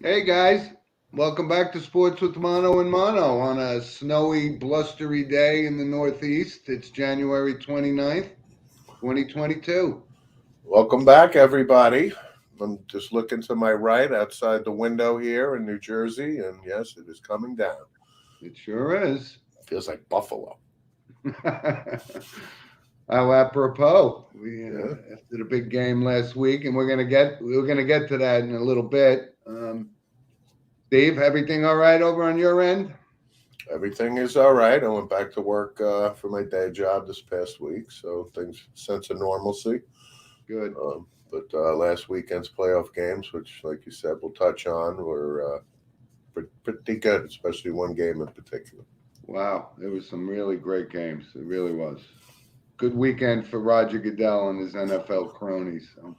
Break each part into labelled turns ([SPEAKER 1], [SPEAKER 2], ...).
[SPEAKER 1] Hey guys, welcome back to Sports with Mono and Mono on a snowy, blustery day in the Northeast. It's January 29th, 2022.
[SPEAKER 2] Welcome back, everybody. I'm just looking to my right outside the window here in New Jersey, and yes, it is coming down.
[SPEAKER 1] It sure is.
[SPEAKER 2] Feels like Buffalo.
[SPEAKER 1] How apropos. We
[SPEAKER 2] Yeah,
[SPEAKER 1] after the big game last week, and we're gonna get to that in a little bit. Steve, everything all right over on your end?
[SPEAKER 2] everything is all right. I went back to work for my day job this past week, so things sense of normalcy.
[SPEAKER 1] Good.
[SPEAKER 2] But last weekend's playoff games, which, like you said, we'll touch on, were pretty good, especially one game in particular.
[SPEAKER 1] Wow, there was some really great games. It really was. Good weekend for Roger Goodell and his NFL cronies. So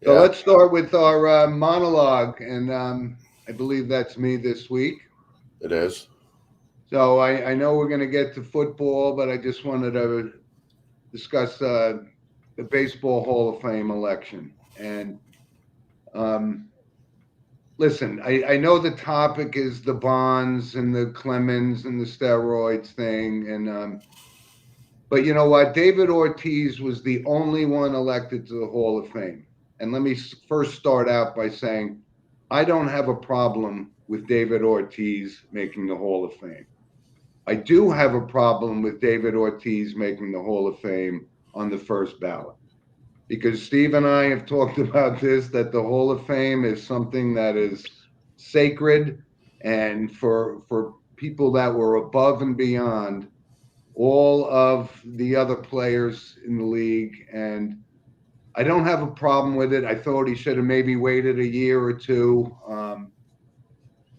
[SPEAKER 2] Yeah,
[SPEAKER 1] let's start with our monologue, and I believe that's me this week.
[SPEAKER 2] it is.
[SPEAKER 1] So I know we're going to get to football, but I just wanted to discuss the Baseball Hall of Fame election. And um, listen, I know the topic is the Bonds and the Clemens and the steroids thing, and but you know what? David Ortiz was the only one elected to the Hall of Fame. And let me first start out by saying I don't have a problem with David Ortiz making the Hall of Fame. I do have a problem with David Ortiz making the Hall of Fame on the first ballot because Steve and I have talked about this that the Hall of Fame is something that is sacred and for people that were above and beyond all of the other players in the league. And I don't have a problem with it. I thought he should have maybe waited a year or two.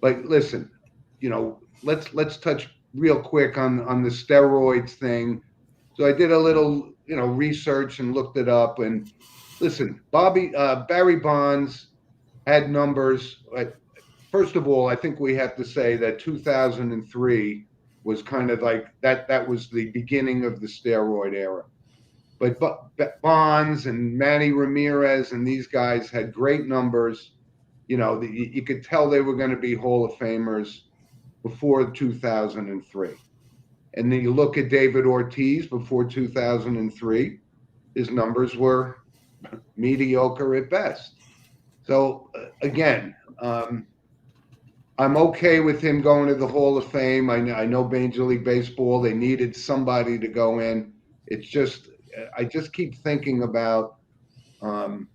[SPEAKER 1] But listen, let's touch real quick on the steroids thing. So I did a little research and looked it up. And listen, Barry Bonds had numbers. First of all, I think we have to say that 2003 was kind of like that. That was the beginning of the steroid era. But Bonds and Manny Ramirez and these guys had great numbers. You could tell they were going to be Hall of Famers before 2003. And then you look at David Ortiz before 2003, his numbers were mediocre at best. So again, I'm okay with him going to the Hall of Fame. I know Major League Baseball, they needed somebody to go in. It's just, I just keep thinking about um,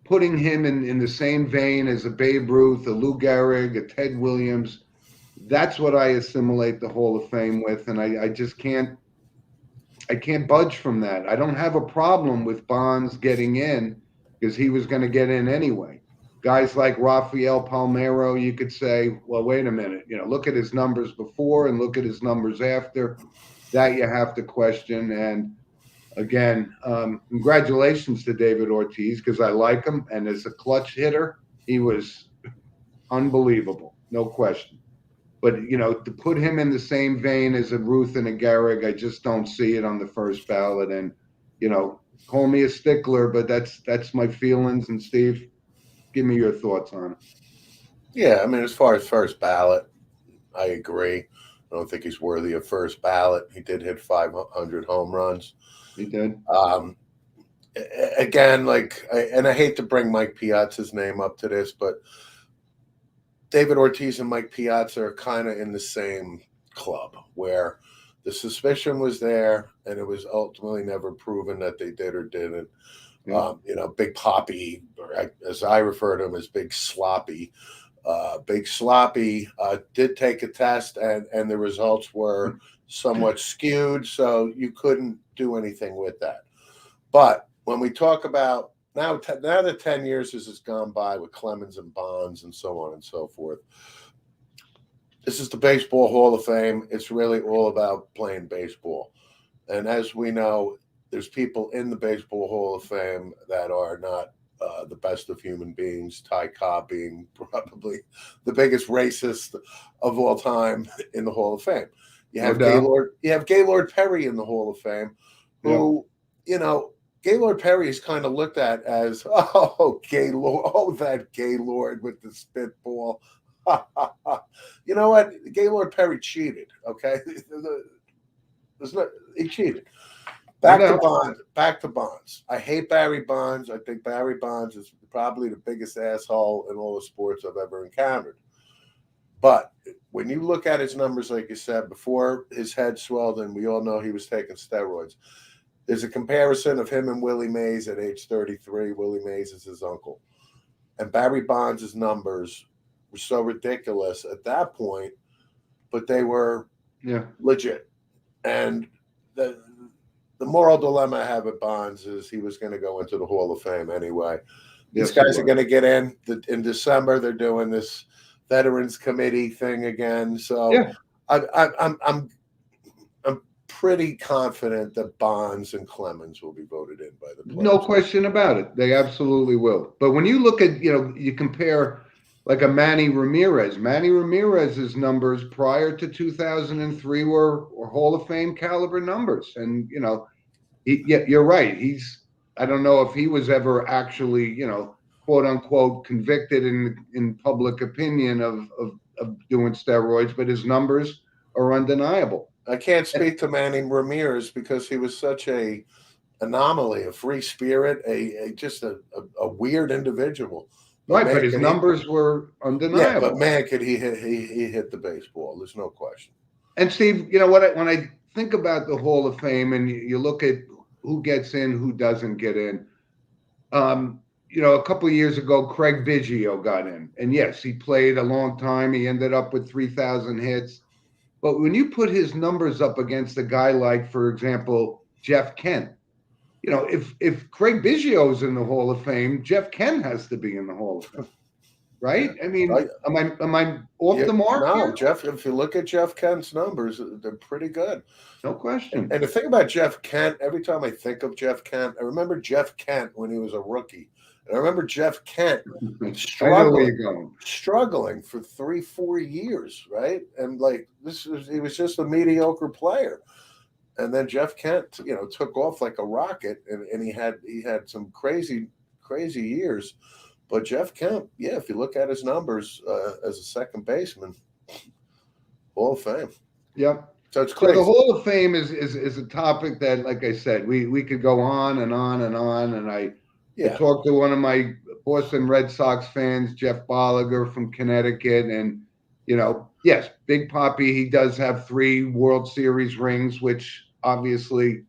[SPEAKER 1] putting him in the same vein as a Babe Ruth, a Lou Gehrig, a Ted Williams. That's what I assimilate the Hall of Fame with, and I just I can't budge from that. I don't have a problem with Bonds getting in because he was going to get in anyway. Guys like Rafael Palmeiro, you could say, well, wait a minute, look at his numbers before and look at his numbers after. That you have to question. And again, congratulations to David Ortiz because I like him. And as a clutch hitter, he was unbelievable, no question. But to put him in the same vein as a Ruth and a Gehrig, I just don't see it on the first ballot. And you know, call me a stickler, but that's my feelings. And Steve, give me your thoughts on it.
[SPEAKER 2] Yeah, I mean, as far as first ballot, I agree. I don't think he's worthy of first ballot. He did hit 500 home runs.
[SPEAKER 1] He did.
[SPEAKER 2] Um, Again, and I hate to bring Mike Piazza's name up to this, but David Ortiz and Mike Piazza are kind of in the same club where the suspicion was there and it was ultimately never proven that they did or didn't.
[SPEAKER 1] Yeah.
[SPEAKER 2] Big Poppy, or as I refer to him as Big Sloppy. Big Sloppy did take a test, and the results were somewhat skewed, so you couldn't do anything with that. But when we talk about now that 10 years has gone by with Clemens and Bonds and so on and so forth, this is the Baseball Hall of Fame. It's really all about playing baseball. And as we know, there's people in the Baseball Hall of Fame that are not the best of human beings. Ty Cobb being probably the biggest racist of all time in the Hall of Fame. You
[SPEAKER 1] No
[SPEAKER 2] have
[SPEAKER 1] doubt.
[SPEAKER 2] Gaylord Perry in the Hall of Fame,
[SPEAKER 1] Yep.
[SPEAKER 2] who you know Gaylord Perry is kind of looked at as, oh, Gaylord, oh, that Gaylord with the spitball. You know what? Gaylord Perry cheated. Okay, he cheated. Back to Bonds. Back to Bonds. I hate Barry Bonds. I think Barry Bonds is probably the biggest asshole in all the sports I've ever encountered. But when you look at his numbers, like you said, before his head swelled, and we all know he was taking steroids, there's a comparison of him and Willie Mays at age 33. Willie Mays is his uncle. And Barry Bonds' numbers were so ridiculous at that point, but they were legit. And the moral dilemma I have at Bonds is he was going to go into the Hall of Fame anyway. These guys are going to get in. In December, they're doing this Veterans Committee thing again. So I'm pretty confident that Bonds and Clemens will be voted in by the players.
[SPEAKER 1] No question about it. They absolutely will. But when you look at, you compare like a Manny Ramirez's numbers prior to 2003 were Hall of Fame caliber numbers. And, you're right. I don't know if he was ever actually, quote unquote, convicted in public opinion of doing steroids, but his numbers are undeniable.
[SPEAKER 2] I can't speak to Manny Ramirez because he was such a anomaly, a free spirit, just a weird individual.
[SPEAKER 1] Right, but his numbers were undeniable.
[SPEAKER 2] Yeah, but man, could he hit the baseball? There's no question.
[SPEAKER 1] And Steve, you know what? When I think about the Hall of Fame and you look at who gets in, who doesn't get in, a couple of years ago, Craig Biggio got in, and yes, he played a long time. He ended up with 3,000 hits. But when you put his numbers up against a guy like, for example, Jeff Kent, if Craig Biggio is in the Hall of Fame, Jeff Kent has to be in the Hall of Fame, right? I mean, am I off the mark?
[SPEAKER 2] No,
[SPEAKER 1] here?
[SPEAKER 2] Jeff. If you look at Jeff Kent's numbers, they're pretty good.
[SPEAKER 1] No question.
[SPEAKER 2] And the thing about Jeff Kent, every time I think of Jeff Kent, I remember Jeff Kent when he was a rookie. And I remember Jeff Kent struggling for 3-4 years, right? And he was just a mediocre player. And then Jeff Kent, took off like a rocket, and he had some crazy years. But Jeff Kent, if you look at his numbers as a second baseman, Hall of Fame.
[SPEAKER 1] Yep.
[SPEAKER 2] So it's crazy.
[SPEAKER 1] So the Hall of Fame is a topic that, like I said, we could go on and on and on. And I talked to one of my Boston Red Sox fans, Jeff Bolliger from Connecticut, and yes, Big Papi, he does have 3 World Series rings, which obviously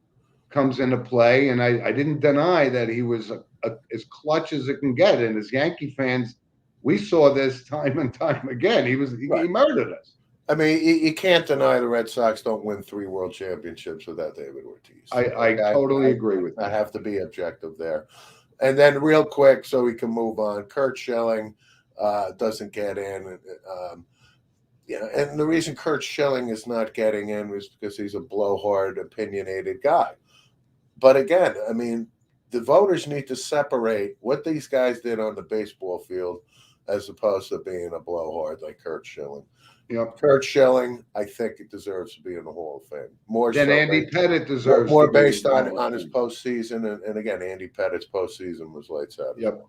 [SPEAKER 1] comes into play. And I didn't deny that he was as clutch as it can get. And as Yankee fans, we saw this time and time again. He murdered us.
[SPEAKER 2] I mean, you can't deny the Red Sox don't win 3 World Championships without David Ortiz.
[SPEAKER 1] I totally agree with that.
[SPEAKER 2] I have to be objective there. And then real quick, so we can move on, Curt Schilling doesn't get in. And the reason Curt Schilling is not getting in is because he's a blowhard, opinionated guy. But again, I mean, the voters need to separate what these guys did on the baseball field as opposed to being a blowhard like Curt Schilling. Curt Schilling, I think it deserves to be in the Hall of Fame. More
[SPEAKER 1] than
[SPEAKER 2] so
[SPEAKER 1] Andy Pettitte deserves.
[SPEAKER 2] More based on his postseason, and again, Andy Pettitte's postseason was lights out.
[SPEAKER 1] Yep.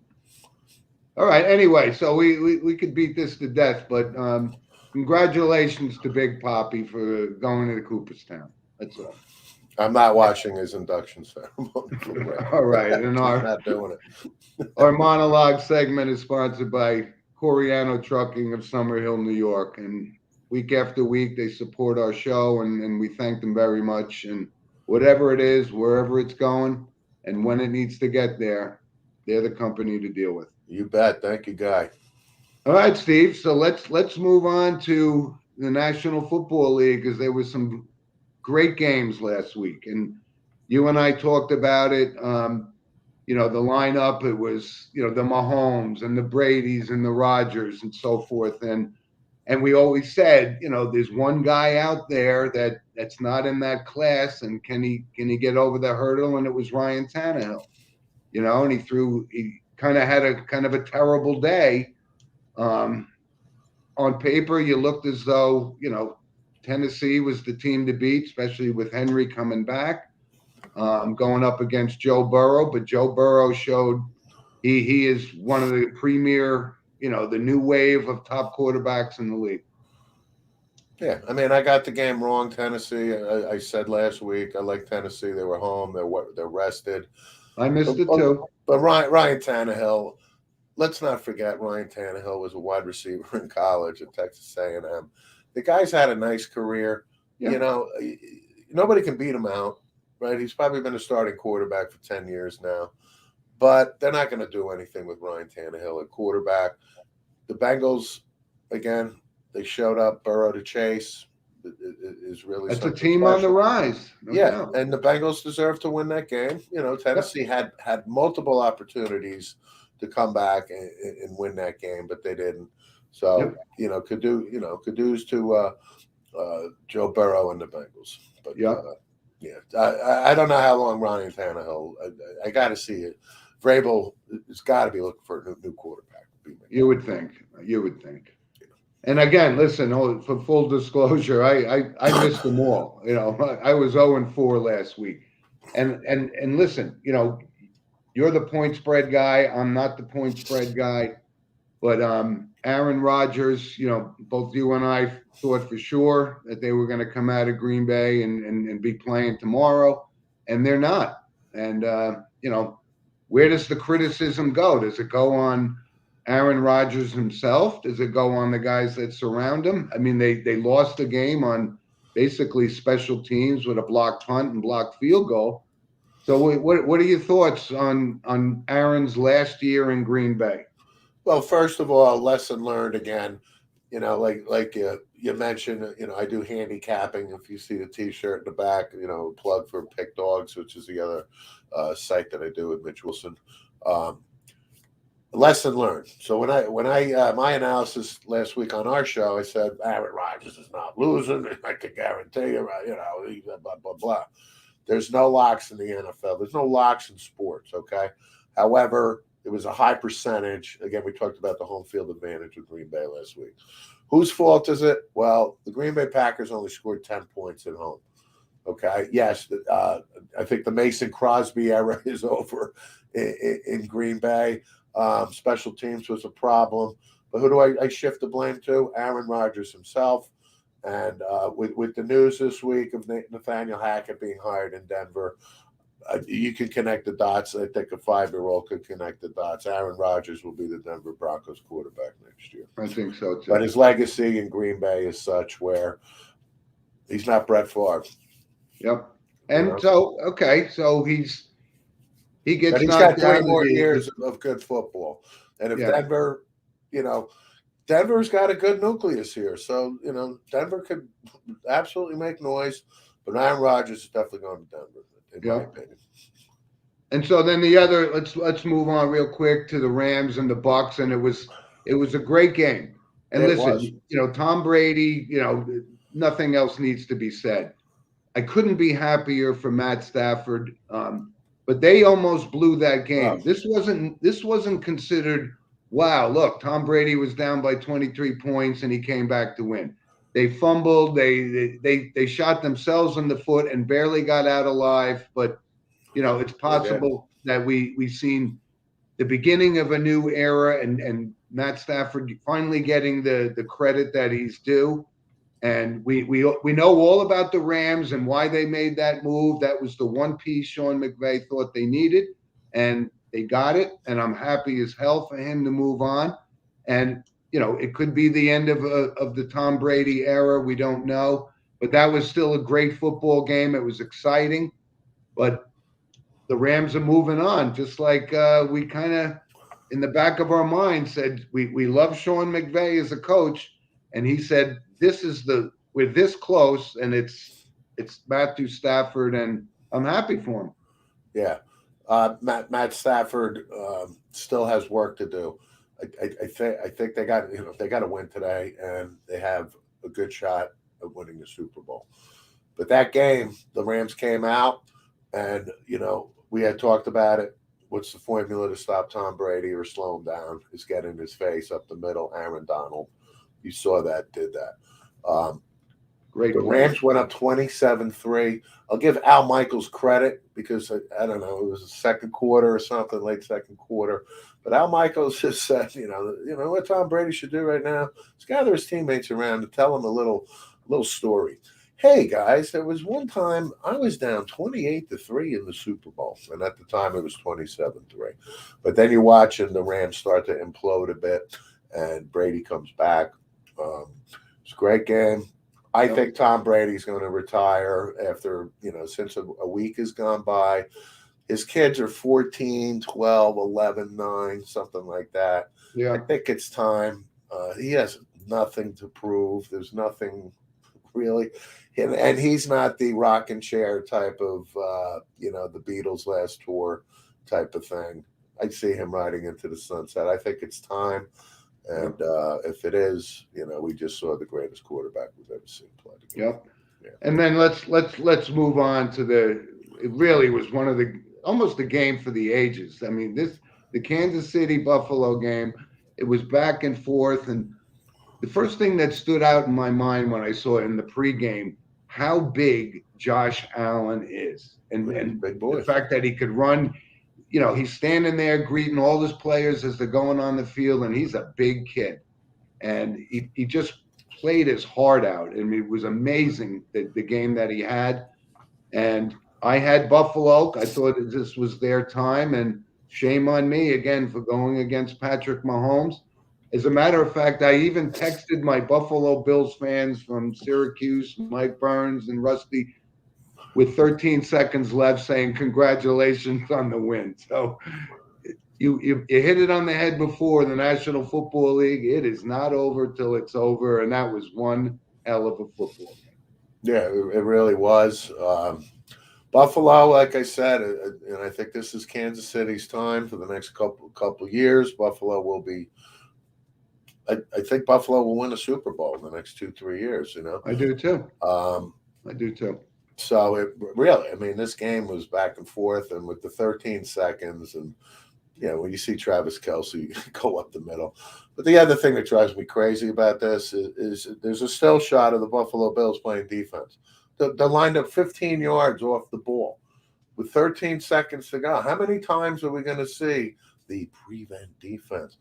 [SPEAKER 1] All right. Anyway, so we could beat this to death, but congratulations to Big Papi for going to Cooperstown. That's all.
[SPEAKER 2] I'm not watching his induction ceremony.
[SPEAKER 1] All right, and
[SPEAKER 2] I'm not doing it.
[SPEAKER 1] Our monologue segment is sponsored by Coriano Trucking of Summerhill, New York, and week after week they support our show, and we thank them very much. And whatever it is, wherever it's going, and when it needs to get there, they're the company to deal with.
[SPEAKER 2] You bet. Thank you, Guy.
[SPEAKER 1] All right, Steve. So let's move on to the National Football League, because there was some great games last week, and you and I talked about it. The lineup, it was, the Mahomes and the Bradys and the Rodgers and so forth. And we always said, there's one guy out there that's not in that class, and can he get over the hurdle? And it was Ryan Tannehill, and he kind of had a terrible day. On paper, you looked as though, Tennessee was the team to beat, especially with Henry coming back. going up against Joe Burrow, but Joe Burrow showed he is one of the premier, the new wave of top quarterbacks in the league.
[SPEAKER 2] Yeah, I mean, I got the game wrong. Tennessee. I said last week I like Tennessee. They were home. They're rested.
[SPEAKER 1] I missed it too.
[SPEAKER 2] But Ryan Tannehill. Let's not forget Ryan Tannehill was a wide receiver in college at Texas A&M. The guy's had a nice career.
[SPEAKER 1] Yeah.
[SPEAKER 2] Nobody can beat him out, right? He's probably been a starting quarterback for 10 years now. But they're not going to do anything with Ryan Tannehill at quarterback. The Bengals, again, they showed up. Burrow to chase is really
[SPEAKER 1] That's a
[SPEAKER 2] something
[SPEAKER 1] team
[SPEAKER 2] special.
[SPEAKER 1] on the rise. No doubt.
[SPEAKER 2] And the Bengals deserve to win that game. Tennessee had multiple opportunities to come back and win that game, but they didn't. So, kudos to Joe Burrow and the Bengals. But I don't know how long Ryan Tannehill. I got to see it. Vrabel has got to be looking for a new quarterback.
[SPEAKER 1] You would think. And again, listen, for full disclosure, I missed them all. I was 0-4 last week. And listen, you're the point spread guy. I'm not the point spread guy. But Aaron Rodgers, both you and I thought for sure that they were going to come out of Green Bay and be playing tomorrow, and they're not. And where does the criticism go? Does it go on Aaron Rodgers himself? Does it go on the guys that surround him? I mean, they lost the game on basically special teams with a blocked punt and blocked field goal. So what are your thoughts on Aaron's last year in Green Bay?
[SPEAKER 2] Well, first of all, lesson learned again. Like you mentioned, I do handicapping. If you see the T-shirt in the back, plug for Pick Dogs, which is the other site that I do with Mitch Wilson. Lesson learned. So when I my analysis last week on our show, I said Aaron Rodgers is not losing. I can guarantee you, blah blah blah. There's no locks in the NFL. There's no locks in sports. Okay. However, it was a high percentage. Again, we talked about the home field advantage with Green Bay last week. Whose fault is it? Well, the Green Bay Packers only scored 10 points at home. Okay. Yes. I think the Mason Crosby era is over in Green Bay. Special teams was a problem. But who do I shift the blame to? Aaron Rodgers himself. And with the news this week of Nathaniel Hackett being hired in Denver, you can connect the dots. I think a 5-year-old could connect the dots. Aaron Rodgers will be the Denver Broncos quarterback next year.
[SPEAKER 1] I think so, too.
[SPEAKER 2] But his legacy in Green Bay is such where he's not Brett Favre.
[SPEAKER 1] Yep. And so he gets
[SPEAKER 2] but he's got 3 more years of good football. And if Denver, Denver's got a good nucleus here. So, Denver could absolutely make noise. But Aaron Rodgers is definitely going to Denver, in my opinion.
[SPEAKER 1] And so then the other, let's move on real quick to the Rams and the Bucks, and it was a great game. And listen, Tom Brady, nothing else needs to be said. I couldn't be happier for Matt Stafford, but they almost blew that game. Wow. This wasn't considered. Wow, look, Tom Brady was down by 23 points and he came back to win. They fumbled. They shot themselves in the foot and barely got out alive. But it's possible that we've seen the beginning of a new era, and Matt Stafford finally getting the credit that he's due. And we know all about the Rams and why they made that move. That was the one piece Sean McVay thought they needed, and they got it. And I'm happy as hell for him to move on. And it could be the end of the Tom Brady era. We don't know, but that was still a great football game. It was exciting, but the Rams are moving on. Just like we kind of in the back of our mind said, we love Sean McVay as a coach, and he said we're this close, and it's Matthew Stafford, and I'm happy for him.
[SPEAKER 2] Yeah, Matt Stafford still has work to do. I think they got to win today, and they have a good shot of winning the Super Bowl. But that game, the Rams came out, and we had talked about it. What's the formula to stop Tom Brady or slow him down? Is get in his face up the middle. Aaron Donald, you saw that, did that.
[SPEAKER 1] Great
[SPEAKER 2] The
[SPEAKER 1] play.
[SPEAKER 2] Rams went up 27-3. I'll give Al Michaels credit because I don't know, it was the second quarter or something, late second quarter. But Al Michaels just said, what Tom Brady should do right now is gather his teammates around and tell them a little story. Hey guys, there was one time I was down 28-3 in the Super Bowl, and at the time it was 27-3. But then you're watching the Rams start to implode a bit, and Brady comes back. It's a great game. I think Tom Brady's going to retire after, since a week has gone by. His kids are 14, 12, 11, 9, something like that.
[SPEAKER 1] Yeah.
[SPEAKER 2] I think it's time. He has nothing to prove. There's nothing really. And he's not the rocking chair type of, the Beatles last tour type of thing. I see him riding into the sunset. I think it's time. And if it is, we just saw the greatest quarterback we've ever seen play.
[SPEAKER 1] Yep.
[SPEAKER 2] Yeah.
[SPEAKER 1] And then let's move on to it really was one of almost the game for the ages. I mean, the Kansas City Buffalo game, it was back and forth. And the first thing that stood out in my mind when I saw it in the pregame, how big Josh Allen is. And
[SPEAKER 2] big boy.
[SPEAKER 1] The fact that he could run, he's standing there greeting all his players as they're going on the field, and he's a big kid. And he just played his heart out. I mean, it was amazing the game that he had. And I had Buffalo. I thought this was their time, and shame on me again for going against Patrick Mahomes. As a matter of fact, I even texted my Buffalo Bills fans from Syracuse, Mike Burns and Rusty, with 13 seconds left saying congratulations on the win. So you hit it on the head before, the National Football League. It is not over till it's over, and that was one hell of a football game.
[SPEAKER 2] Yeah, it really was. Buffalo, like I said, and I think this is Kansas City's time for the next couple years. Buffalo will be. I think Buffalo will win a Super Bowl in the next 2-3 years.
[SPEAKER 1] I do too. I do too.
[SPEAKER 2] So it really, I mean, this game was back and forth, and with the 13 seconds, and when you see Travis Kelce go up the middle. But the other thing that drives me crazy about this is there's a still shot of the Buffalo Bills playing defense. They're lined up 15 yards off the ball with 13 seconds to go. How many times are we going to see the prevent defense?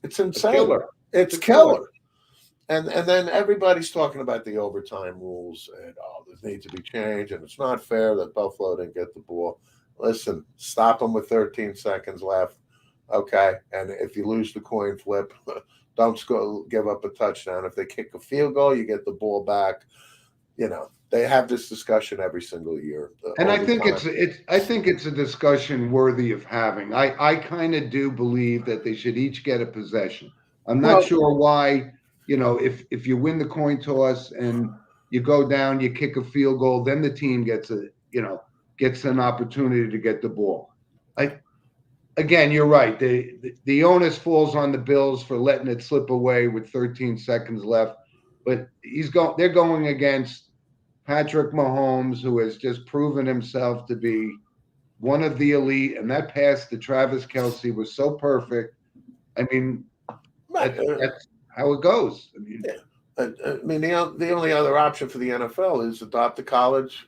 [SPEAKER 2] It's insane. It's killer. And then everybody's talking about the overtime rules and they need to be changed, and it's not fair that Buffalo didn't get the ball. Listen, stop them with 13 seconds left, okay? And if you lose the coin flip, don't give up a touchdown. If they kick a field goal, you get the ball back. They have this discussion every single year.
[SPEAKER 1] And I think it's a discussion worthy of having. I kind of do believe that they should each get a possession. I'm not sure why. If you win the coin toss and you go down, you kick a field goal, then the team gets an opportunity to get the ball. Again, you're right. The onus falls on the Bills for letting it slip away with 13 seconds left. But they're going against Patrick Mahomes, who has just proven himself to be one of the elite. And that pass to Travis Kelce was so perfect. I mean, that's how it goes.
[SPEAKER 2] I mean, the only other option for the NFL is adopt the college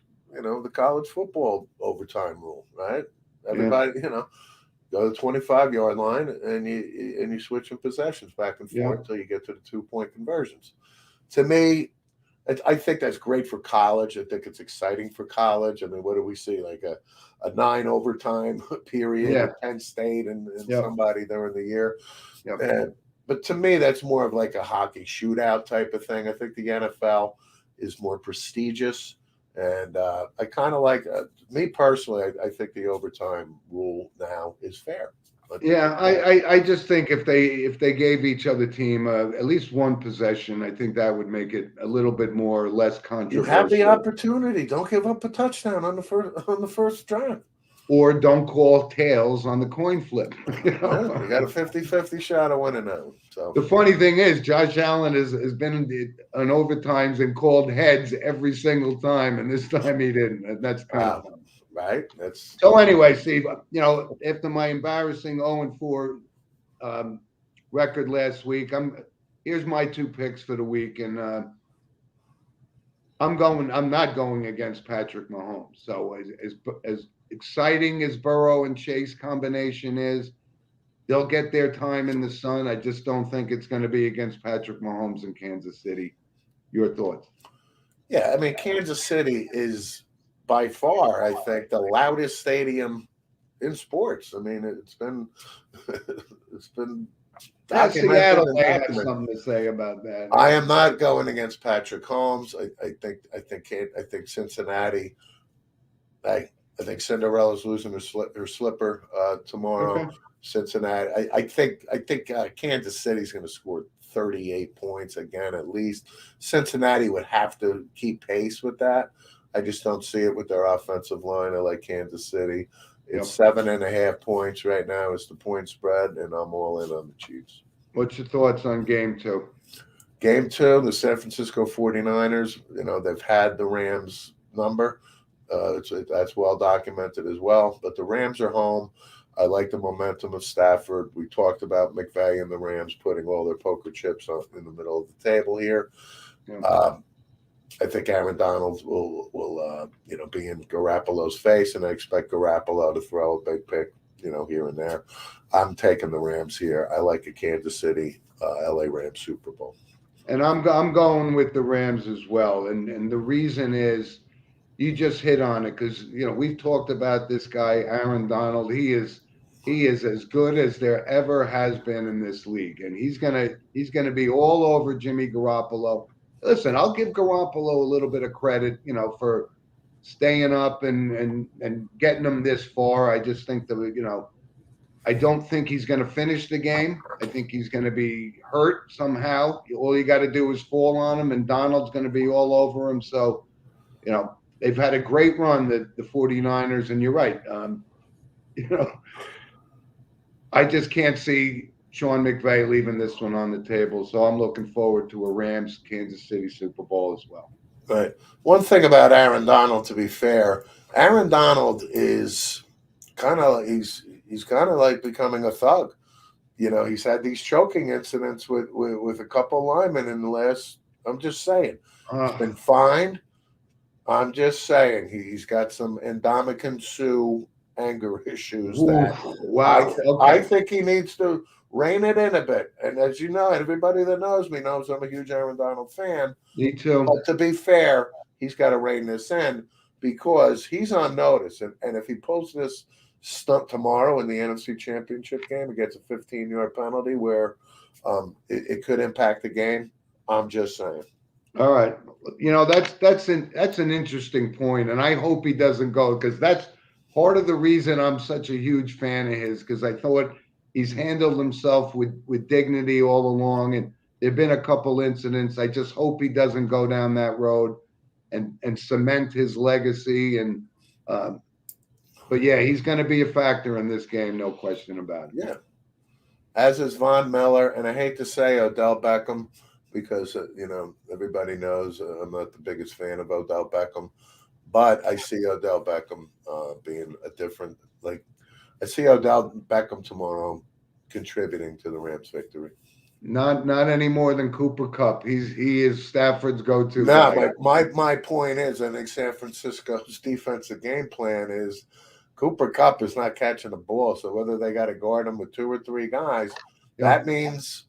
[SPEAKER 2] football overtime rule, right? Everybody, go to the 25-yard line and you switch in possessions back and forth until you get to the 2-point conversions. To me, I think that's great for college. I think it's exciting for college. I mean, what do we see? Like a 9 overtime period at Penn State and somebody during the year. But to me, that's more of like a hockey shootout type of thing. I think the NFL is more prestigious. And I kind of like, me personally, I think the overtime rule now is fair.
[SPEAKER 1] I just think if they gave each other team at least one possession, I think that would make it a little bit less controversial.
[SPEAKER 2] You have the opportunity. Don't give up a touchdown on the first drive.
[SPEAKER 1] Or don't call tails on the coin flip.
[SPEAKER 2] You got a 50-50 shot of winning that one. So
[SPEAKER 1] the funny thing is, Josh Allen has been in overtimes and called heads every single time, and this time he didn't. That's kind of fun.
[SPEAKER 2] Right.
[SPEAKER 1] So anyway, Steve, after my embarrassing 0-4 record last week, here's my 2 picks for the week, and I'm not going against Patrick Mahomes. So as exciting as Burrow and Chase combination is, they'll get their time in the sun. I just don't think it's going to be against Patrick Mahomes in Kansas City. Your thoughts?
[SPEAKER 2] Yeah, I mean, Kansas City is by far, I think, the loudest stadium in sports. I mean, it's been it's been
[SPEAKER 1] Yeah,
[SPEAKER 2] documented
[SPEAKER 1] Seattle
[SPEAKER 2] and
[SPEAKER 1] may have
[SPEAKER 2] documented.
[SPEAKER 1] something to say about that.
[SPEAKER 2] I am not going against Patrick Holmes. I think Cincinnati. I think Cinderella's losing her slipper tomorrow.
[SPEAKER 1] Okay.
[SPEAKER 2] Cincinnati. I think Kansas City's going to score 38 points again at least. Cincinnati would have to keep pace with that. I just don't see it with their offensive line. I like Kansas City. It's
[SPEAKER 1] Yep.
[SPEAKER 2] 7.5 points right now. It's the point spread, and I'm all in on the Chiefs.
[SPEAKER 1] What's your thoughts on game two?
[SPEAKER 2] Game two, the San Francisco 49ers, they've had the Rams number. That's well documented as well. But the Rams are home. I like the momentum of Stafford. We talked about McVay and the Rams putting all their poker chips in the middle of the table here.
[SPEAKER 1] Yeah.
[SPEAKER 2] I think Aaron Donald will be in Garoppolo's face, and I expect Garoppolo to throw a big pick, here and there. I'm taking the Rams here. I like a Kansas City, LA Rams Super Bowl.
[SPEAKER 1] And I'm going with the Rams as well. And the reason is you just hit on it because we've talked about this guy, Aaron Donald. He is as good as there ever has been in this league. And he's gonna be all over Jimmy Garoppolo. Listen, I'll give Garoppolo a little bit of credit, for staying up and getting them this far. I just think that, I don't think he's going to finish the game. I think he's going to be hurt somehow. All you got to do is fall on him, and Donald's going to be all over him. So, they've had a great run, the 49ers, and you're right. I just can't see Sean McVay leaving this one on the table. So I'm looking forward to a Rams Kansas City Super Bowl as well.
[SPEAKER 2] Right. One thing about Aaron Donald, to be fair, Aaron Donald is he's kind of like becoming a thug. He's had these choking incidents with a couple linemen in the last. I'm just saying, he's been fined. I'm just saying he's got some Ndamukong Suh anger issues.
[SPEAKER 1] Wow.
[SPEAKER 2] I think he needs to rein it in a bit. And as you know, everybody that knows me knows I'm a huge Aaron Donald fan.
[SPEAKER 1] Me too.
[SPEAKER 2] But to be fair, he's got to rein this in because he's on notice. And if he pulls this stunt tomorrow in the NFC Championship game, he gets a 15-yard penalty where it could impact the game. I'm just saying.
[SPEAKER 1] All right. That's an interesting point, and I hope he doesn't go because that's part of the reason I'm such a huge fan of his because I thought he's handled himself with dignity all along, and there've been a couple incidents. I just hope he doesn't go down that road and cement his legacy. And but yeah, he's going to be a factor in this game, no question about it.
[SPEAKER 2] Yeah, as is Von Miller, and I hate to say Odell Beckham because everybody knows I'm not the biggest fan of Odell Beckham, but I see Odell Beckham being a different I see Odell Beckham tomorrow contributing to the Rams' victory.
[SPEAKER 1] Not any more than Cooper Kupp. He is Stafford's go-to.
[SPEAKER 2] No, my point is, I think San Francisco's defensive game plan is Cooper Kupp is not catching the ball. So whether they got to guard him with 2 or 3 guys, that means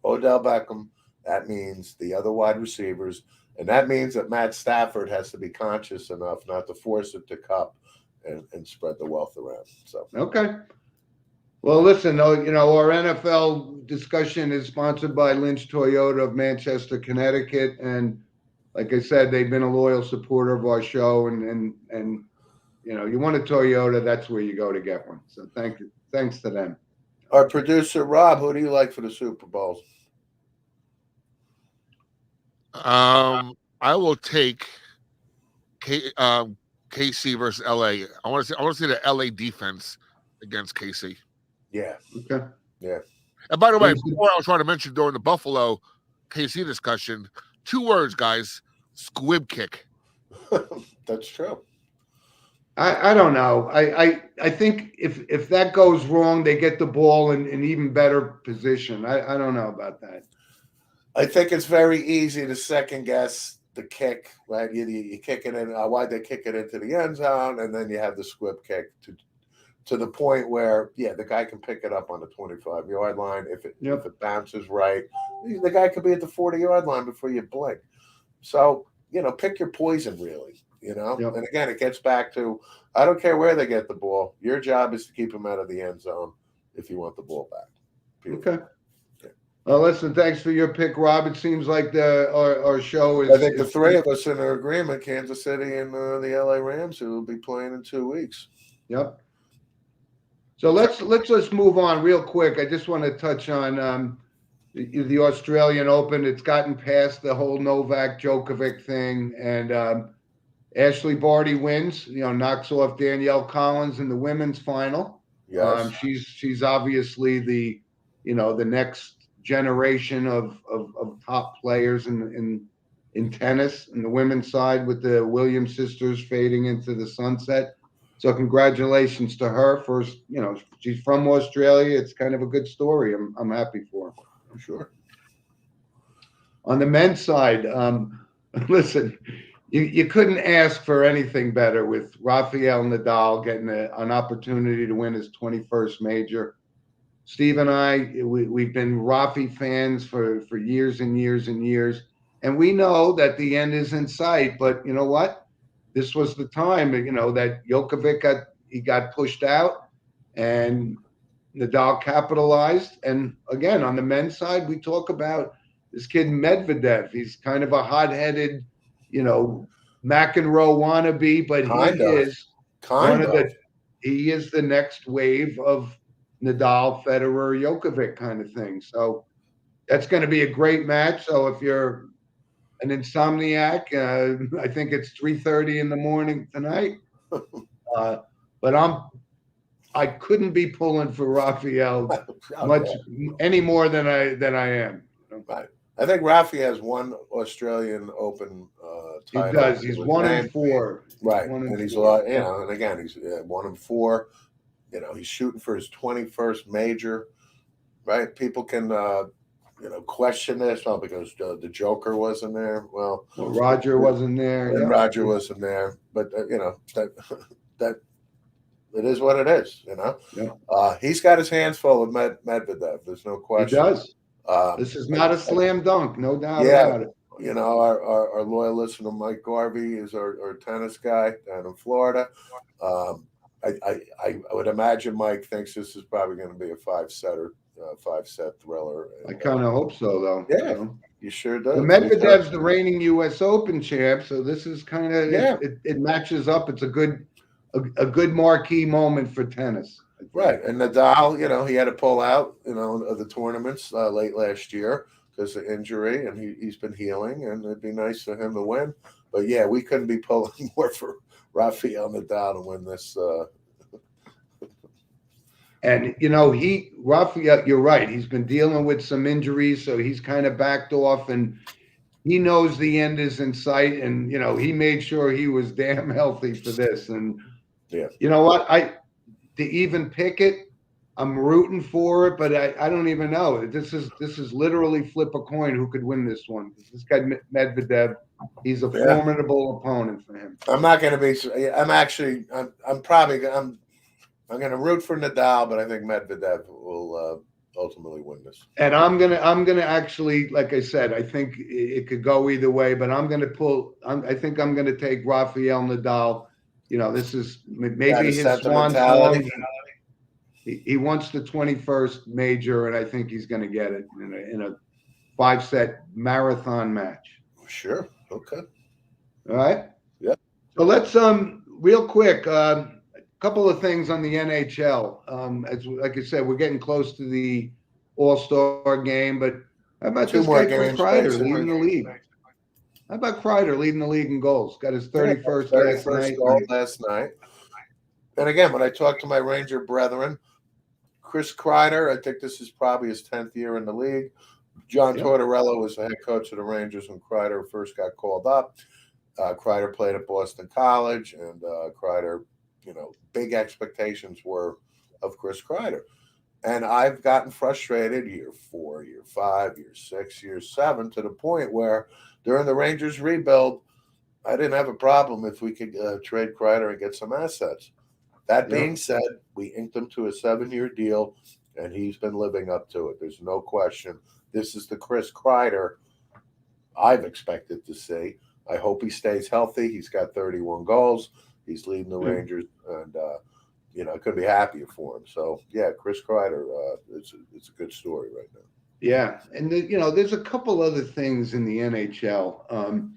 [SPEAKER 2] Odell Beckham. That means the other wide receivers, and that means that Matt Stafford has to be conscious enough not to force it to Kupp and spread the wealth around. So
[SPEAKER 1] okay. Well, listen, our NFL discussion is sponsored by Lynch Toyota of Manchester, Connecticut, and like I said, they've been a loyal supporter of our show. And you want a Toyota, that's where you go to get one. So thanks to them.
[SPEAKER 2] Our producer Rob, who do you like for the Super Bowls?
[SPEAKER 3] I will take KC versus LA. I want to see the LA defense against KC.
[SPEAKER 2] Yeah.
[SPEAKER 1] Okay.
[SPEAKER 2] Yeah.
[SPEAKER 3] And by the way, before I was trying to mention during the Buffalo KC discussion, 2 words, guys: squib kick.
[SPEAKER 2] That's true.
[SPEAKER 1] I don't know. I think if that goes wrong, they get the ball in even better position. I don't know about that.
[SPEAKER 2] I think it's very easy to second guess the kick, right? You kick it in. Why'd they kick it into the end zone? And then you have the squib kick to the point where, yeah, the guy can pick it up on the 25-yard line. If it bounces right, the guy could be at the 40-yard line before you blink. So, pick your poison, really, And again, it gets back to, I don't care where they get the ball. Your job is to keep them out of the end zone if you want the ball back. Beautiful.
[SPEAKER 1] Okay. Well, listen, thanks for your pick, Rob. It seems like our show is.
[SPEAKER 2] I think the three of us in our agreement, Kansas City and the LA Rams, who will be playing in 2 weeks.
[SPEAKER 1] Yep. So let's move on real quick. I just want to touch on the Australian Open. It's gotten past the whole Novak Djokovic thing, and Ashley Barty wins. Knocks off Danielle Collins in the women's final.
[SPEAKER 2] Yes.
[SPEAKER 1] She's obviously the next generation of top players in tennis in the women's side, with the Williams sisters fading into the sunset. So congratulations to her. First, she's from Australia. It's kind of a good story. I'm happy for her.
[SPEAKER 2] I'm sure.
[SPEAKER 1] On the men's side, listen, you couldn't ask for anything better with Rafael Nadal getting an opportunity to win his 21st major. Steve and I, we've been Rafi fans for years and years and years. And we know that the end is in sight. But you know what? This was the time, that Djokovic got pushed out and Nadal capitalized. And again, on the men's side, we talk about this kid Medvedev. He's kind of a hot-headed, McEnroe wannabe, but he is the next wave of Nadal, Federer, Djokovic kind of thing. So that's going to be a great match. So if you're an insomniac, I think it's 3:30 in the morning tonight. But I couldn't be pulling for Rafael any more than I am.
[SPEAKER 2] Right. I think Rafi has one Australian Open title.
[SPEAKER 1] He does. He's 1-4.
[SPEAKER 2] Right. And he's and again, he's 1-4. He's shooting for his 21st major. Right. People can question this, because the Joker wasn't there. Well,
[SPEAKER 1] Roger wasn't there.
[SPEAKER 2] And Roger wasn't there. But that it is what it is.
[SPEAKER 1] Yeah.
[SPEAKER 2] He's got his hands full with Medvedev. There's no question.
[SPEAKER 1] He does. This is not a slam dunk, no doubt about it.
[SPEAKER 2] Our loyal listener Mike Garvey is our tennis guy down in Florida. I would imagine Mike thinks this is probably going to be a five-set thriller.
[SPEAKER 1] I kind of hope so, though.
[SPEAKER 2] Yeah, you sure do.
[SPEAKER 1] Medvedev's the reigning U.S. Open champ, so this is kind of it matches up. It's a good marquee moment for tennis.
[SPEAKER 2] Right, and Nadal, he had to pull out, of the tournaments late last year because of injury, and he's been healing, and it'd be nice for him to win. But yeah, we couldn't be pulling more for Rafael Nadal to win this.
[SPEAKER 1] And Rafael, you're right. He's been dealing with some injuries, so he's kind of backed off, and he knows the end is in sight. And he made sure he was damn healthy for this. And you know what? To even pick it, I'm rooting for it, but I don't even know. This is literally flip a coin who could win this one. This guy Medvedev, he's a formidable opponent for him.
[SPEAKER 2] I'm not going to be. I'm going to root for Nadal, but I think Medvedev will ultimately win this.
[SPEAKER 1] And I'm gonna actually, like I said, I think it could go either way, but I'm going to pull. I think I'm going to take Rafael Nadal. This is maybe his swan song. He wants the 21st major, and I think he's going to get it in a 5-set marathon match.
[SPEAKER 2] Sure. Okay.
[SPEAKER 1] All right.
[SPEAKER 2] Yeah.
[SPEAKER 1] So let's real quick. Couple of things on the NHL. As like I said, we're getting close to the All-Star game, but how about this guy Kreider leading the league? How about Kreider leading the league in goals? Got his 31st
[SPEAKER 2] goal last night. And again, when I talked to my Ranger brethren, Chris Kreider, I think this is probably his 10th year in the league. John Tortorella was the head coach of the Rangers when Kreider first got called up. Kreider played at Boston College, and Kreider, big expectations were of Chris Kreider. And I've gotten frustrated year 4, year 5, year 6, year 7, to the point where during the Rangers rebuild, I didn't have a problem if we could trade Kreider and get some assets. That being said, we inked him to a 7-year deal, and he's been living up to it. There's no question. This is the Chris Kreider I've expected to see. I hope he stays healthy. He's got 31 goals. He's leading the Rangers, and I couldn't be happier for him. So yeah, Chris Kreider, it's a good story right now.
[SPEAKER 1] Yeah, and there's a couple other things in the NHL.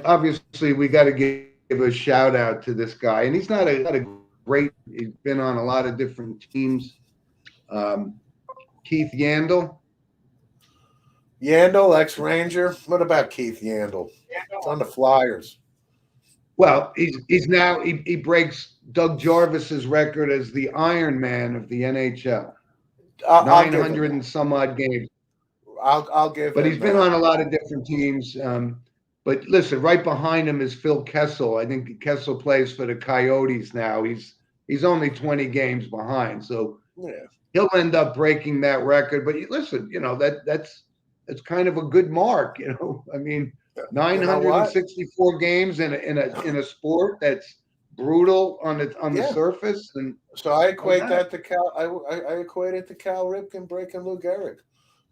[SPEAKER 1] Obviously we got to give a shout out to this guy, and he's not a great. He's been on a lot of different teams. Keith Yandel.
[SPEAKER 2] Yandel, ex-Ranger. What about Keith Yandel? It's on the Flyers.
[SPEAKER 1] Well, he's now he breaks Doug Jarvis's record as the Iron Man of the NHL. 900 and some odd games.
[SPEAKER 2] I'll give.
[SPEAKER 1] But he's been on a lot of different teams. But listen, right behind him is Phil Kessel. I think Kessel plays for the Coyotes now. He's only 20 games behind, so he'll end up breaking that record. But listen, that's kind of a good mark. I mean, 964 games in a sport that's brutal on the surface, and
[SPEAKER 2] so I equate that to Cal. I equate it to Cal Ripken breaking Lou Gehrig,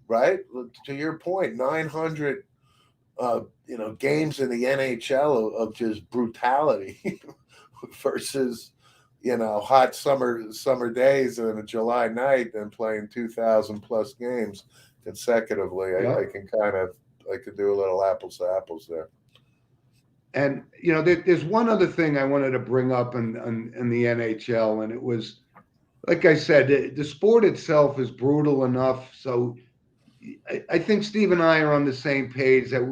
[SPEAKER 2] right? To your point, 900. Games in the NHL of just brutality versus, hot summer days and a July night and playing 2,000 plus games consecutively. I can do a little apples to apples there.
[SPEAKER 1] And there's one other thing I wanted to bring up in the NHL, and it was, like I said, the sport itself is brutal enough. So I think Steve and I are on the same page that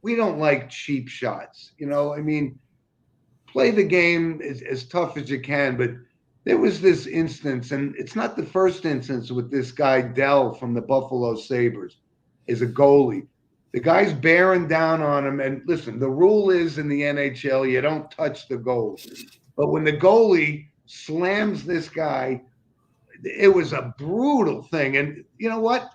[SPEAKER 1] we don't like cheap shots. Play the game as tough as you can. But there was this instance, and it's not the first instance with this guy Dell from the Buffalo Sabres, is a goalie. The guy's bearing down on him. And listen, the rule is in the NHL, you don't touch the goal. But when the goalie slams this guy, it was a brutal thing. And you know what?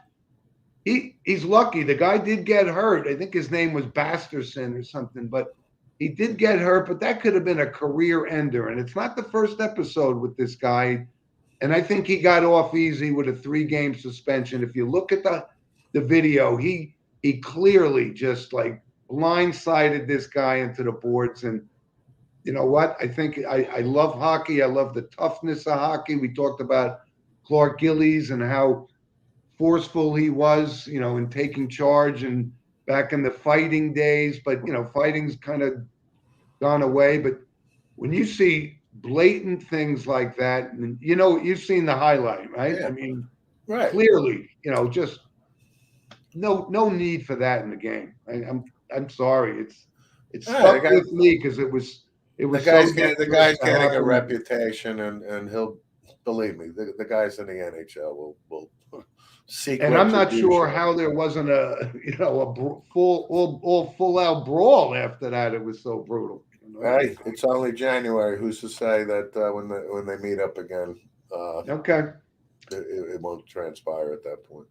[SPEAKER 1] He's lucky. The guy did get hurt. I think his name was Basterson or something, but he did get hurt. But that could have been a career ender. And it's not the first episode with this guy. And I think he got off easy with a 3-game suspension. If you look at the video, he clearly just like blindsided this guy into the boards. And you know what? I think I love hockey. I love the toughness of hockey. We talked about Clark Gillies and how forceful he was, in taking charge and back in the fighting days. But, fighting's kind of gone away. But when you see blatant things like that, and you've seen the highlight, right?
[SPEAKER 2] Yeah.
[SPEAKER 1] I mean,
[SPEAKER 2] right.
[SPEAKER 1] Clearly, just no need for that in the game. I'm sorry. It's stuck with me because it was
[SPEAKER 2] the guy's getting a reputation, and he'll believe me. The guys in the NHL will seek.
[SPEAKER 1] And I'm not sure how there wasn't a full out brawl after that. It was so brutal.
[SPEAKER 2] Right. It's only January. Who's to say that when they meet up again,
[SPEAKER 1] okay,
[SPEAKER 2] it won't transpire at that point.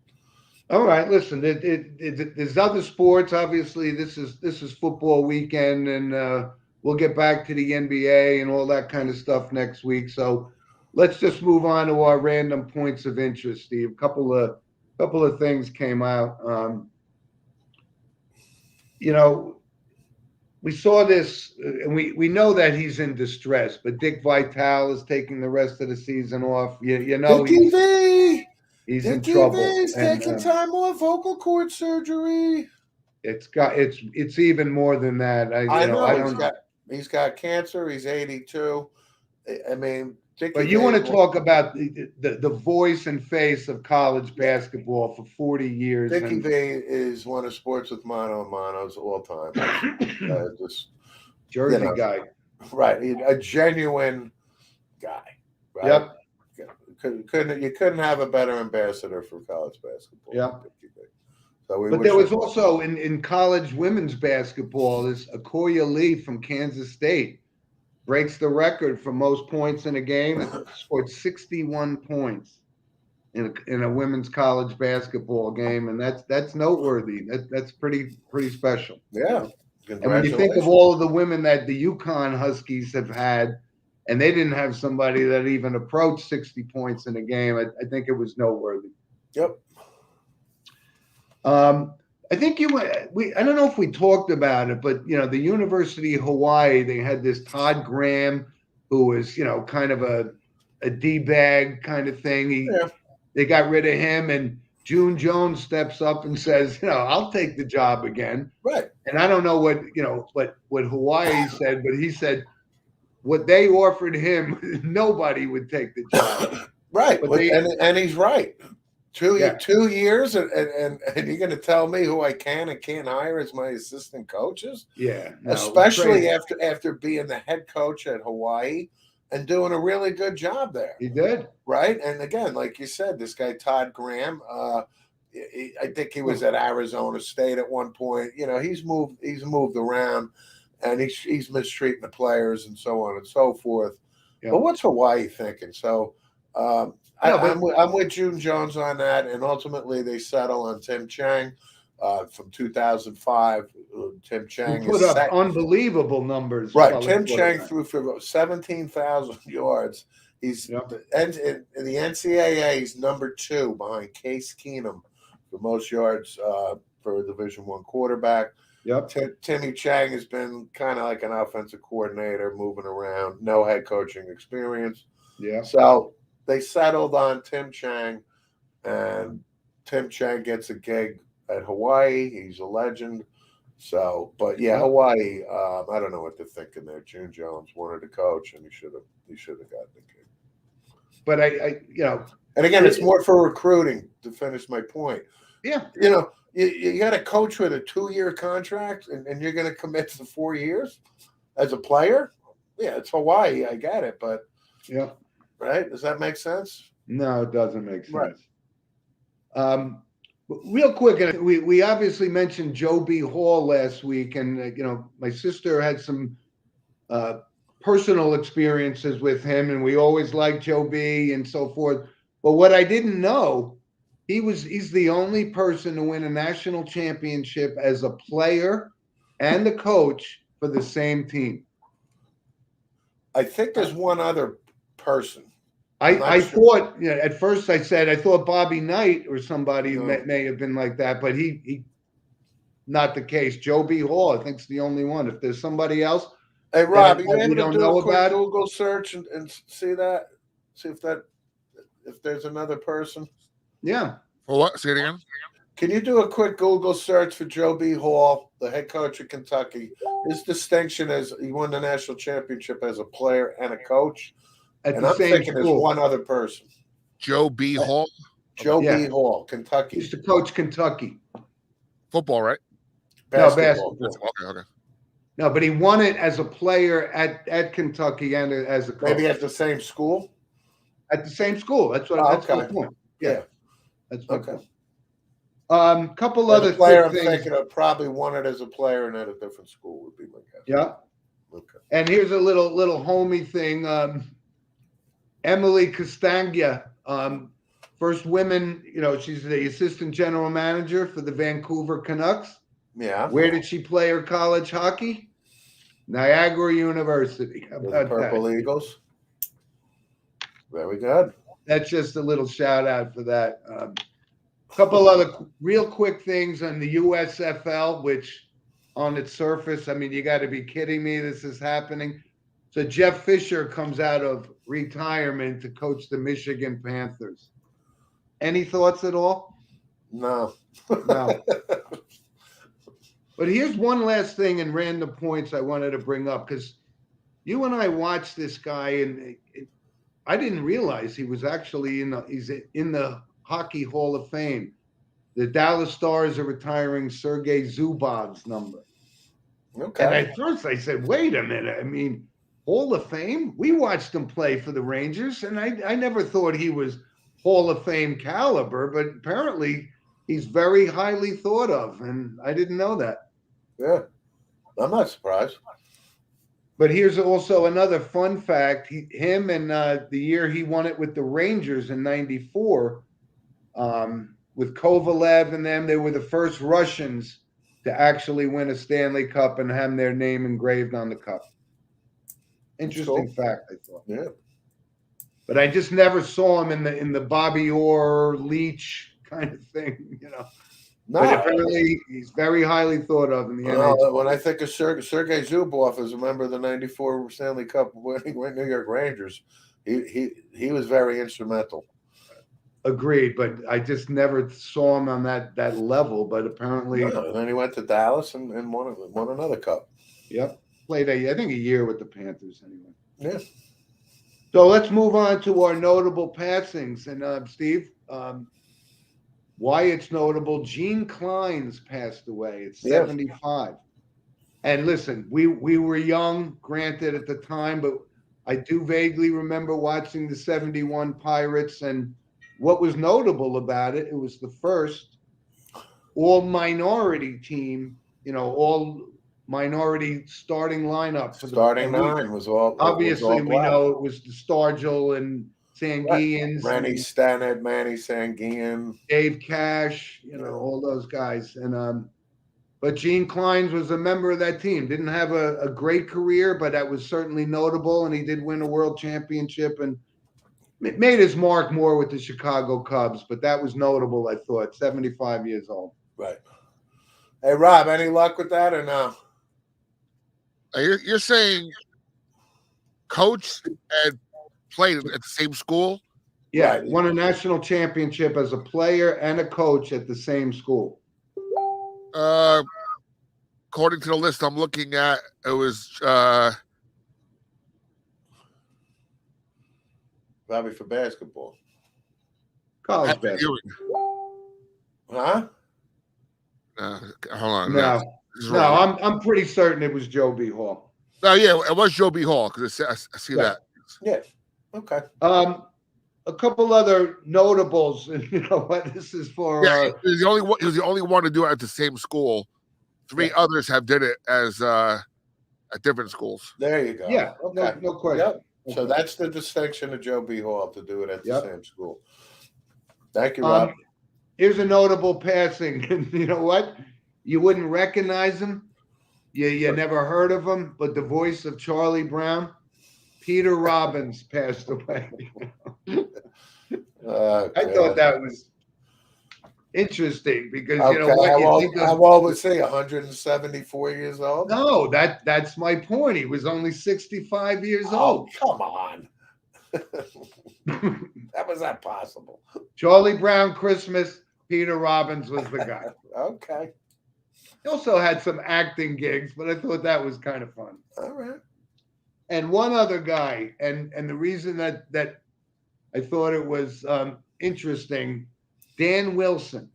[SPEAKER 1] All right. Listen, there's other sports. Obviously, this is football weekend, and we'll get back to the NBA and all that kind of stuff next week. So let's just move on to our random points of interest, Steve. A couple of things came out. We saw this, and we know that he's in distress. But Dick Vitale is taking the rest of the season off. He's in trouble.
[SPEAKER 2] He's taking time off, vocal cord surgery.
[SPEAKER 1] It's even more than that.
[SPEAKER 2] I know. He's got cancer. He's 82. I mean.
[SPEAKER 1] But you want to talk about the voice and face of college basketball for 40 years.
[SPEAKER 2] Dickie V is one of sports with monos all time. Just
[SPEAKER 1] Jersey guy.
[SPEAKER 2] Right. A genuine guy. Right?
[SPEAKER 1] Yep.
[SPEAKER 2] You couldn't have a better ambassador for college basketball.
[SPEAKER 1] Yep.
[SPEAKER 2] So
[SPEAKER 1] but there was also in college women's basketball, this Akoya Lee from Kansas State breaks the record for most points in a game and scored 61 points. in a women's college basketball game, and that's noteworthy. That's pretty special.
[SPEAKER 2] Yeah.
[SPEAKER 1] And when you think of
[SPEAKER 2] Congratulations.
[SPEAKER 1] all of the women that the Yukon Huskies have had, and they didn't have somebody that even approached 60 points in a game, I think it was noteworthy.
[SPEAKER 2] Yep.
[SPEAKER 1] I think I don't know if we talked about it, but the University of Hawaii, they had this Todd Graham, who was kind of a D-bag kind of thing. They got rid of him, and June Jones steps up and says, I'll take the job again.
[SPEAKER 2] Right.
[SPEAKER 1] And I don't know what Hawaii said, but he said what they offered him, nobody would take the job.
[SPEAKER 2] Right.
[SPEAKER 1] But
[SPEAKER 2] And he's right. 2
[SPEAKER 1] Yeah.
[SPEAKER 2] 2 years, and you're going to tell me who I can and can't hire as my assistant coaches?
[SPEAKER 1] Yeah. No,
[SPEAKER 2] Especially after being the head coach at Hawaii and doing a really good job there.
[SPEAKER 1] He did.
[SPEAKER 2] Right. And again, like you said, this guy, Todd Graham, I think he was at Arizona State at one point. He's moved around, and he's mistreating the players and so on and so forth.
[SPEAKER 1] Yeah.
[SPEAKER 2] But what's Hawaii thinking? So I'm with June Jones on that, and ultimately they settle on Tim Chang from 2005. Tim Chang
[SPEAKER 1] He put up unbelievable numbers.
[SPEAKER 2] Right. Tim Chang threw for 17,000 yards. He's in the NCAA. He's number 2 behind Case Keenum for most yards for a Division I quarterback.
[SPEAKER 1] Yep.
[SPEAKER 2] Timmy Chang has been kind of like an offensive coordinator, moving around, no head coaching experience.
[SPEAKER 1] Yeah.
[SPEAKER 2] So they settled on Tim Chang, and Tim Chang gets a gig at Hawaii. He's a legend. So, but yeah, Hawaii. I don't know what they're thinking there. June Jones wanted to coach, and he should have gotten the gig.
[SPEAKER 1] But
[SPEAKER 2] and again, it's more for recruiting. To finish my point,
[SPEAKER 1] yeah,
[SPEAKER 2] you got a coach with a 2-year contract, and you're going to commit to 4 years as a player. Yeah, it's Hawaii. I get it, but
[SPEAKER 1] yeah,
[SPEAKER 2] right? Does that make sense?
[SPEAKER 1] No, it doesn't make sense.
[SPEAKER 2] Right.
[SPEAKER 1] Real quick, we obviously mentioned Joe B. Hall last week, and my sister had some personal experiences with him, and we always liked Joe B. and so forth. But what I didn't know, he's the only person to win a national championship as a player and a coach for the same team.
[SPEAKER 2] I think there's one other person.
[SPEAKER 1] I thought at first I thought Bobby Knight or somebody may have been like that, but he not the case. Joe B. Hall, I think, is the only one. If there's somebody else,
[SPEAKER 2] hey Rob, you
[SPEAKER 1] we
[SPEAKER 2] able to
[SPEAKER 1] don't
[SPEAKER 2] do
[SPEAKER 1] know
[SPEAKER 2] a quick
[SPEAKER 1] about
[SPEAKER 2] Google search and see that? See if there's another person.
[SPEAKER 1] Yeah.
[SPEAKER 3] For what? Say it again.
[SPEAKER 2] Can you do a quick Google search for Joe B. Hall, the head coach of Kentucky? His distinction is he won the national championship as a player and a coach.
[SPEAKER 1] At
[SPEAKER 2] And
[SPEAKER 1] the
[SPEAKER 2] I'm
[SPEAKER 1] same
[SPEAKER 2] thinking there's
[SPEAKER 1] school.
[SPEAKER 2] one other person.
[SPEAKER 3] Joe B. Hall,
[SPEAKER 2] Joe
[SPEAKER 1] Yeah.
[SPEAKER 2] B. Hall, Kentucky.
[SPEAKER 1] He used to coach Kentucky.
[SPEAKER 3] football, right?
[SPEAKER 1] Basketball.
[SPEAKER 3] Okay.
[SPEAKER 1] No, but he won it as a player at Kentucky and as a coach.
[SPEAKER 2] Maybe at the same school.
[SPEAKER 1] At the same school. That's what.
[SPEAKER 2] Oh,
[SPEAKER 1] that's
[SPEAKER 2] okay.
[SPEAKER 1] my point.
[SPEAKER 2] Yeah.
[SPEAKER 1] That's my
[SPEAKER 2] Okay.
[SPEAKER 1] point. Couple
[SPEAKER 2] As
[SPEAKER 1] other
[SPEAKER 2] a player, I'm
[SPEAKER 1] things.
[SPEAKER 2] thinking of probably won it as a player and at a different school would be my guess.
[SPEAKER 1] Yeah.
[SPEAKER 2] Okay.
[SPEAKER 1] And here's a little homie thing. Emily Castagna, first woman, she's the assistant general manager for the Vancouver Canucks.
[SPEAKER 2] Yeah.
[SPEAKER 1] Where did she play her college hockey? Niagara University. How
[SPEAKER 2] The
[SPEAKER 1] about
[SPEAKER 2] Purple
[SPEAKER 1] that?
[SPEAKER 2] Eagles. Very good.
[SPEAKER 1] That's just a little shout out for that. Couple other real quick things on the USFL, which on its surface, I mean, you got to be kidding me. This is happening. So Jeff Fisher comes out of retirement to coach the Michigan Panthers. Any thoughts at all?
[SPEAKER 2] No.
[SPEAKER 1] No. But here's one last thing in random points I wanted to bring up, because you and I watched this guy, and I didn't realize he was actually he's in the Hockey Hall of Fame. The Dallas Stars are retiring Sergei Zubov's number.
[SPEAKER 2] Okay.
[SPEAKER 1] And at first I said, wait a minute. I mean, Hall of Fame? We watched him play for the Rangers, and I never thought he was Hall of Fame caliber, but apparently he's very highly thought of, and I didn't know that.
[SPEAKER 2] Yeah. I'm not surprised.
[SPEAKER 1] But here's also another fun fact. Him and the year he won it with the Rangers in '94, with Kovalev and them. They were the first Russians to actually win a Stanley Cup and have their name engraved on the cup. Interesting fact, I thought.
[SPEAKER 2] Yeah.
[SPEAKER 1] But I just never saw him in the Bobby Orr Leach kind of thing, you know.
[SPEAKER 2] No,
[SPEAKER 1] But apparently he's very highly thought of in the NHL.
[SPEAKER 2] when I think of Sergei Zubov as a member of the '94 Stanley Cup winning New York Rangers, he was very instrumental.
[SPEAKER 1] Agreed, but I just never saw him on that level. But apparently,
[SPEAKER 2] No, and then he went to Dallas and won another cup.
[SPEAKER 1] yep, played I think a year with the Panthers anyway.
[SPEAKER 2] Yeah.
[SPEAKER 1] So let's move on to our notable passings. And Steve, why it's notable? Gene Klein's passed away at 75. And listen, we were young, granted at the time, but I do vaguely remember watching the 71 Pirates. And what was notable about it, it was the first all minority team, you know, all minority starting lineup. For
[SPEAKER 2] Starting nine was all.
[SPEAKER 1] Obviously, we
[SPEAKER 2] black.
[SPEAKER 1] know it was the Stargell and Sanguians,
[SPEAKER 2] Rennie Stannard, Manny Sanguian,
[SPEAKER 1] Dave Cash, you know, all those guys. And but Gene Kleins was a member of that team. Didn't have a great career, but that was certainly notable. And he did win a world championship and made his mark more with the Chicago Cubs. But that was notable, I thought. 75 years old.
[SPEAKER 2] Right. Hey, Rob, any luck with that or no?
[SPEAKER 3] You're saying coach and played at the same school?
[SPEAKER 1] Yeah,
[SPEAKER 2] Right.
[SPEAKER 1] won a national championship as a player and a coach at the same school.
[SPEAKER 3] According to the list I'm looking at, it was
[SPEAKER 2] Probably for basketball.
[SPEAKER 1] College basketball.
[SPEAKER 2] Huh?
[SPEAKER 3] Hold on.
[SPEAKER 1] No,
[SPEAKER 3] This is
[SPEAKER 1] no,
[SPEAKER 3] wrong.
[SPEAKER 1] I'm pretty certain it was Joe B. Hall.
[SPEAKER 3] No, yeah, it was Joe B. Hall because I see
[SPEAKER 1] Yeah.
[SPEAKER 3] that.
[SPEAKER 2] Yeah. Okay.
[SPEAKER 1] A couple other notables, and you know what? This is for
[SPEAKER 3] Yeah, he was the only one. He was the only one to do it at the same school. Three others have did it as at different schools.
[SPEAKER 2] There you go.
[SPEAKER 1] yeah,
[SPEAKER 2] Okay.
[SPEAKER 1] no question.
[SPEAKER 2] Yep. So that's the distinction of Joe B. Hall to do it at the
[SPEAKER 1] Yep.
[SPEAKER 2] same school. Thank you, Rob.
[SPEAKER 1] Here's a notable passing. You know what? You wouldn't recognize him. You never heard of him, but the voice of Charlie Brown, Peter Robbins, passed away. I thought that was interesting because you know what? You think of,
[SPEAKER 2] How old was he? 174 years old?
[SPEAKER 1] no, that's my point. He was only 65 years
[SPEAKER 2] Oh,
[SPEAKER 1] old.
[SPEAKER 2] come on. That was not possible.
[SPEAKER 1] Charlie Brown Christmas, Peter Robbins was the guy.
[SPEAKER 2] Okay.
[SPEAKER 1] He also had some acting gigs, but I thought that was kind of fun.
[SPEAKER 2] All right.
[SPEAKER 1] And one other guy, and the reason that I thought it was interesting, Dan Wilson,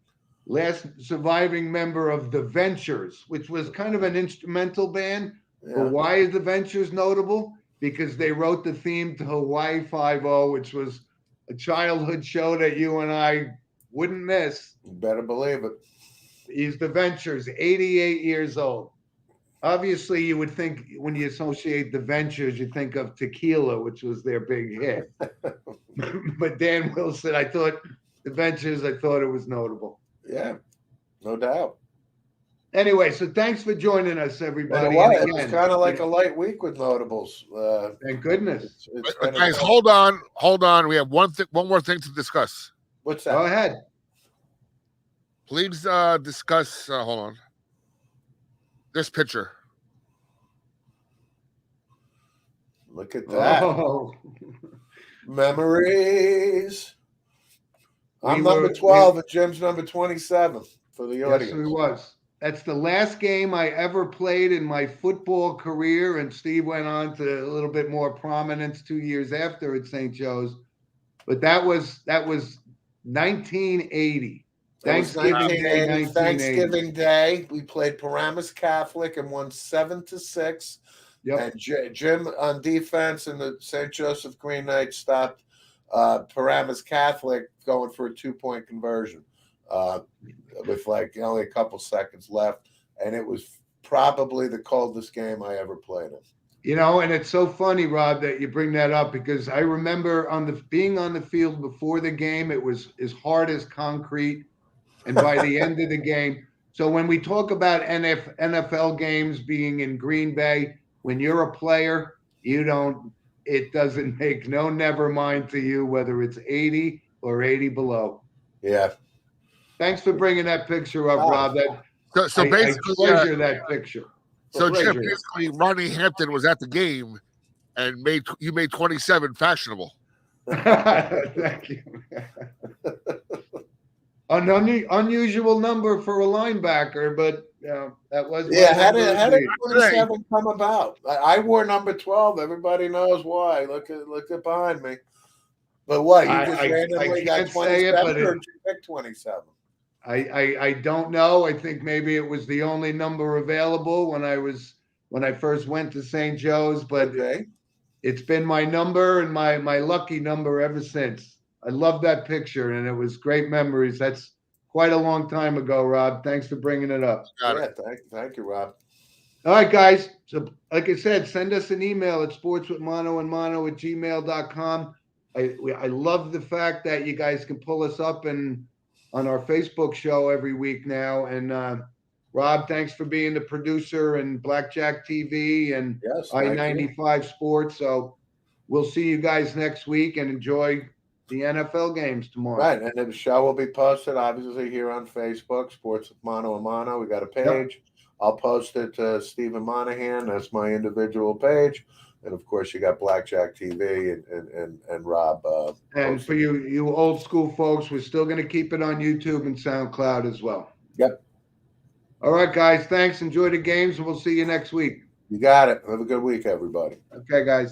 [SPEAKER 1] last surviving member of the Ventures, which was kind of an instrumental band.
[SPEAKER 2] Yeah.
[SPEAKER 1] But why is the Ventures notable? Because they wrote the theme to Hawaii Five-0, which was a childhood show that you and I wouldn't miss.
[SPEAKER 2] You better believe it.
[SPEAKER 1] He's the Ventures, 88 years old. Obviously, you would think when you associate the Ventures, you think of Tequila, which was their big hit. But Dan Wilson, I thought the Ventures, I thought it was notable.
[SPEAKER 2] Yeah, no doubt.
[SPEAKER 1] Anyway, so thanks for joining us, everybody.
[SPEAKER 2] It
[SPEAKER 1] And
[SPEAKER 2] was
[SPEAKER 1] again,
[SPEAKER 2] kind of like a light week with notables.
[SPEAKER 1] thank goodness.
[SPEAKER 2] It's
[SPEAKER 3] But
[SPEAKER 2] been
[SPEAKER 3] guys,
[SPEAKER 2] a-
[SPEAKER 3] hold on. We have one more thing to discuss.
[SPEAKER 2] What's
[SPEAKER 1] Go
[SPEAKER 2] that?
[SPEAKER 1] ahead.
[SPEAKER 3] Please discuss. Hold on. This picture.
[SPEAKER 2] Look at that.
[SPEAKER 1] Oh,
[SPEAKER 2] Memories. I'm
[SPEAKER 1] We were-
[SPEAKER 2] number 12 and Jim's number 27 for the
[SPEAKER 1] yes,
[SPEAKER 2] audience.
[SPEAKER 1] he was. That's the last game I ever played in my football career. And Steve went on to a little bit more prominence 2 years after at St. Joe's. But that was 1980.
[SPEAKER 2] It was
[SPEAKER 1] Thanksgiving Day, 1980.
[SPEAKER 2] Thanksgiving Day. We played Paramus Catholic and won 7-6.
[SPEAKER 1] Yep.
[SPEAKER 2] And Jim on defense and the St. Joseph Green Knights stopped Paramus Catholic going for a 2-point conversion with like only a couple seconds left. And it was probably the coldest game I ever played in.
[SPEAKER 1] You know, and it's so funny, Rob, that you bring that up because I remember being on the field before the game, it was as hard as concrete, and by the end of the game. So when we talk about NFL games being in Green Bay, when you're a player, you don't. It doesn't make no never mind to you whether it's 80 or 80 below.
[SPEAKER 2] Yeah.
[SPEAKER 1] Thanks for bringing that picture up, Rob. That
[SPEAKER 3] So
[SPEAKER 1] I
[SPEAKER 3] basically,
[SPEAKER 1] treasure that picture.
[SPEAKER 3] so Jim,
[SPEAKER 1] Treasure it.
[SPEAKER 3] basically, Ronnie Hampton was at the game and made 27 fashionable.
[SPEAKER 1] Thank you. An unusual number for a linebacker, but that was my
[SPEAKER 2] Yeah, how
[SPEAKER 1] number
[SPEAKER 2] did
[SPEAKER 1] indeed.
[SPEAKER 2] 27 come about? I wore number 12. Everybody knows why. Look at behind me. But what, you just randomly got
[SPEAKER 1] can't say it,
[SPEAKER 2] 27
[SPEAKER 1] but
[SPEAKER 2] or did you pick 27?
[SPEAKER 1] I don't know. I think maybe it was the only number available when I first went to St. Joe's, but
[SPEAKER 2] Okay.
[SPEAKER 1] it's been my number and my lucky number ever since. I love that picture, and it was great memories. That's quite a long time ago, Rob. Thanks for bringing it up.
[SPEAKER 3] Got
[SPEAKER 2] Yeah,
[SPEAKER 3] it.
[SPEAKER 2] thank you, Rob.
[SPEAKER 1] All right, guys. So, like I said, send us an email at sportswithmano@gmail.com. I love the fact that you guys can pull us up and on our Facebook show every week now. And Rob, thanks for being the producer and Blackjack TV and
[SPEAKER 2] Yes, thank you.
[SPEAKER 1] I-95 Sports. So we'll see you guys next week and enjoy the NFL games tomorrow.
[SPEAKER 2] Right, and then the show will be posted obviously here on Facebook, Sports with Mano a Mano. We got a page. I'll post it to Stephen Monahan. That's my individual page. And of course, you got Blackjack TV and Rob.
[SPEAKER 1] And for you old school folks, we're still going to keep it on YouTube and SoundCloud as well.
[SPEAKER 2] Yep.
[SPEAKER 1] All right, guys. Thanks. Enjoy the games, and we'll see you next week.
[SPEAKER 2] You got it. Have a good week, everybody.
[SPEAKER 1] Okay, guys.